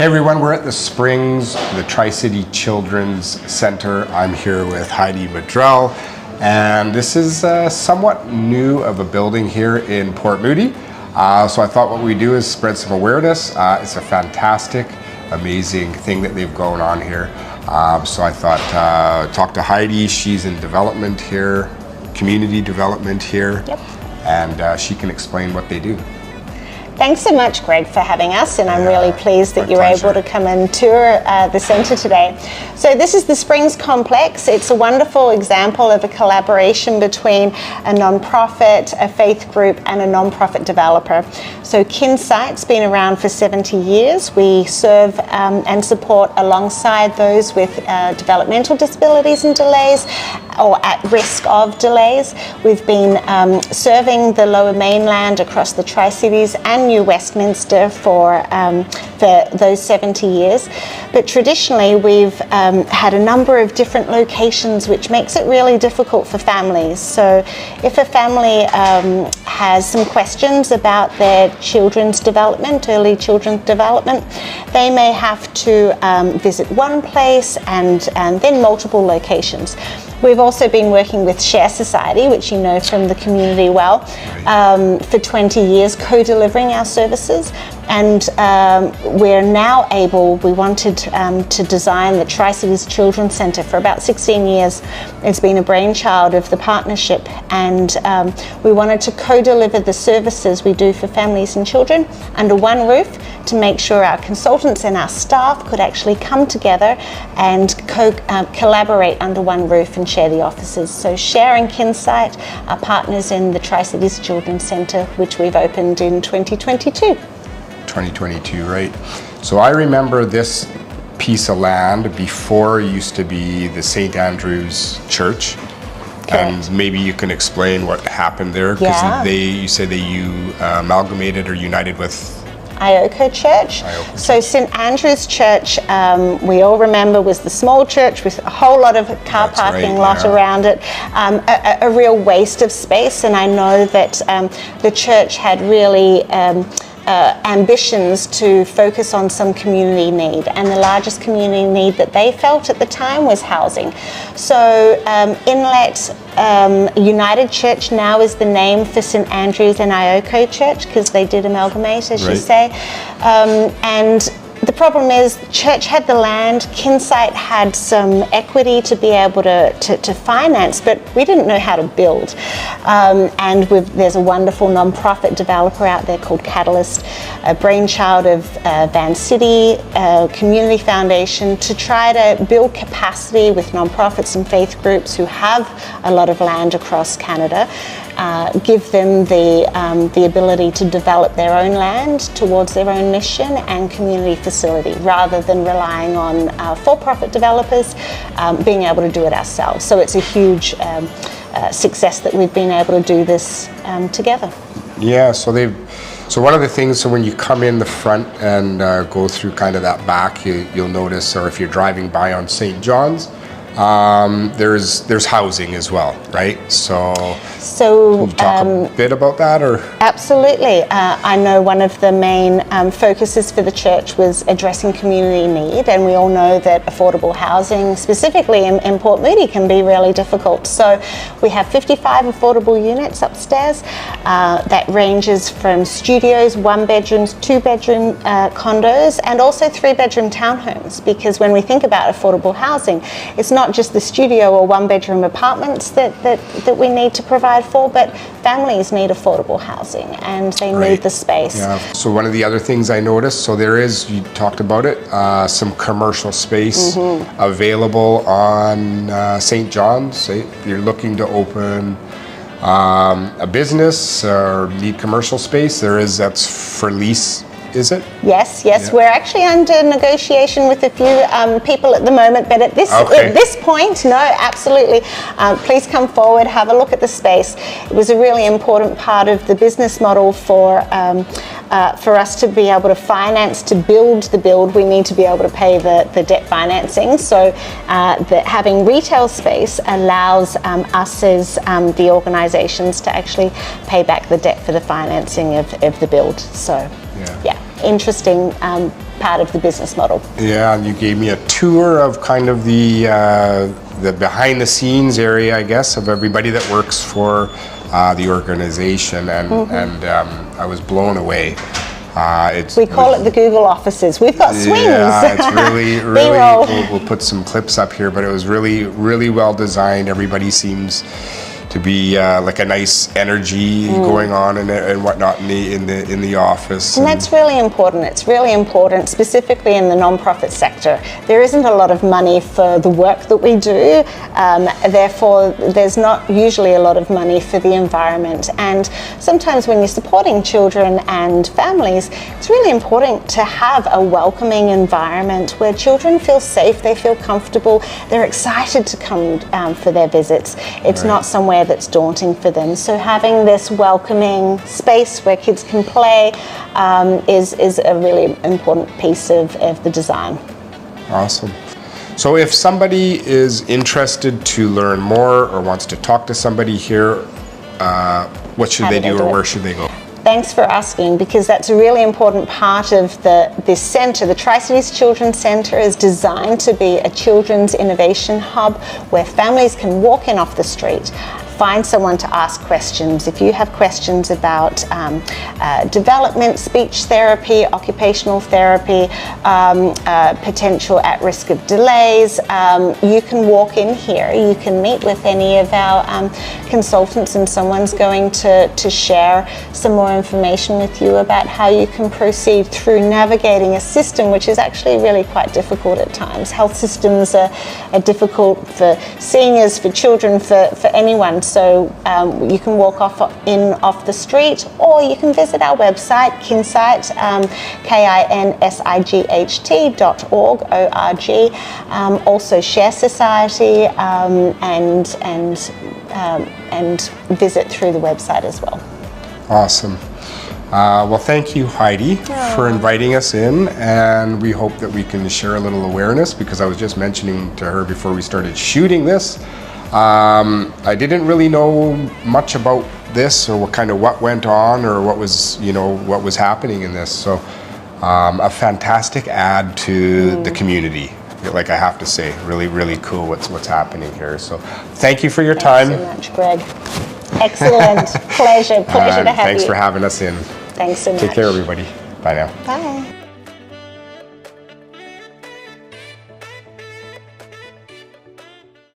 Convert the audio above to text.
Hey everyone, we're at the Springs, the Tri-City Children's Center. I'm here with Heidi Madrell, and this is somewhat new of a building here in Port Moody. So I thought what we do is spread some awareness. It's a fantastic, amazing thing that they've going on here. So I thought, talk to Heidi. She's in development here, community development here, and she can explain what they do. Thanks so much, Greg, for having us, and I'm really pleased that you're pleasure. able to come and tour the centre today. So this is the Springs Complex. It's a wonderful example of a collaboration between a non-profit, a faith group, and a non-profit developer. So Kinsight's been around for 70 years. We serve and support alongside those with developmental disabilities and delays, or at risk of delays. We've been serving the Lower Mainland across the Tri-Cities and New Westminster for those 70 years. But traditionally we've had a number of different locations, which makes it really difficult for families. So if a family has some questions about their children's development, early children's development, they may have to visit one place and then multiple locations. We've also been working with Share Society, which you know from the community well, for 20 years, co-delivering our services. And we're now able, we wanted to design the Tri-Cities Children's Centre for about 16 years. It's been a brainchild of the partnership, and we wanted to co-deliver the services we do for families and children under one roof to make sure our consultants and our staff could actually come together and collaborate under one roof and share the offices. So Share and Kinsight are partners in the Tri-Cities Children's Centre, which we've opened in 2022. 2022, right? So I remember this piece of land before it used to be the St. Andrew's Church. And maybe you can explain what happened there, because you said you amalgamated or united with Ioko Church. So St. Andrew's Church, we all remember, was the small church with a whole lot of car parking lot around it, a real waste of space. And I know that the church had really ambitions to focus on some community need, and the largest community need that they felt at the time was housing. So Inlet United Church now is the name for St. Andrew's and Ioko Church, because they did amalgamate, as you say. And the problem is, the church had the land, Kinsight had some equity to be able to finance, but we didn't know how to build. And there's a wonderful non-profit developer out there called Catalyst, a brainchild of Van City Community Foundation, to try to build capacity with non-profits and faith groups who have a lot of land across Canada. Give them the ability to develop their own land towards their own mission and community facility, rather than relying on for-profit developers, being able to do it ourselves. So it's a huge success that we've been able to do this together. Yeah, so one of the things, so when you come in the front and go through kind of that back, you'll notice, or if you're driving by on St. John's, there's housing as well, right? So can you talk a bit about that, or? Absolutely. I know one of the main focuses for the church was addressing community need, and we all know that affordable housing, specifically in Port Moody, can be really difficult. So we have 55 affordable units upstairs that ranges from studios, 1-bedrooms, 2-bedroom condos, and also 3-bedroom townhomes, because when we think about affordable housing, it's not just the studio or 1-bedroom apartments that we need to provide for, but families need affordable housing, and they need the space. Yeah. So one of the other things I noticed, so there is, you talked about it, some commercial space available on St. John's. Say if you're looking to open a business or need commercial space, that's for lease. Is it? Yes. Yeah. We're actually under negotiation with a few people at the moment, but at this point, no, absolutely. Please come forward, have a look at the space. It was a really important part of the business model for us to be able to finance, to build the build. We need to be able to pay the debt financing. So having retail space allows us as the organisations to actually pay back the debt for the financing of the build. So yeah, interesting part of the business model. Yeah, and you gave me a tour of kind of the behind the scenes area, I guess, of everybody that works for the organization, and I was blown away. We call it the Google offices. We've got swings. Yeah, it's really, we'll put some clips up here, but it was really, really well designed. Everybody seems to be like a nice energy going on and whatnot in the office. And that's really important. It's really important, specifically in the nonprofit sector. There isn't a lot of money for the work that we do. Therefore, there's not usually a lot of money for the environment. And sometimes when you're supporting children and families, it's really important to have a welcoming environment where children feel safe, they feel comfortable, they're excited to come for their visits. It's not somewhere that's daunting for them. So having this welcoming space where kids can play is a really important piece of the design. Awesome. So if somebody is interested to learn more or wants to talk to somebody here, what should they do or where should they go? Thanks for asking, because that's a really important part of this centre. The Tri-Cities Children's Centre is designed to be a children's innovation hub where families can walk in off the street, find someone to ask questions. If you have questions about development, speech therapy, occupational therapy, potential at risk of delays, you can walk in here. You can meet with any of our consultants, and someone's going to share some more information with you about how you can proceed through navigating a system which is actually really quite difficult at times. Health systems are difficult for seniors, for children, for anyone. So you can walk off the street, or you can visit our website, Kinsight, kinsight.org, O-R-G. Also Share Society, and visit through the website as well. Awesome. Well, thank you, Heidi, for inviting us in, and we hope that we can share a little awareness, because I was just mentioning to her before we started shooting this, I didn't really know much about this, or what went on, or what was happening in this. So a fantastic add to the community. Like, I have to say, really, really cool what's happening here. So thank you for your time. Thanks so much, Greg. Excellent. Pleasure to have you. Thanks for having us in. Thanks so much. Take care, everybody. Bye now. Bye.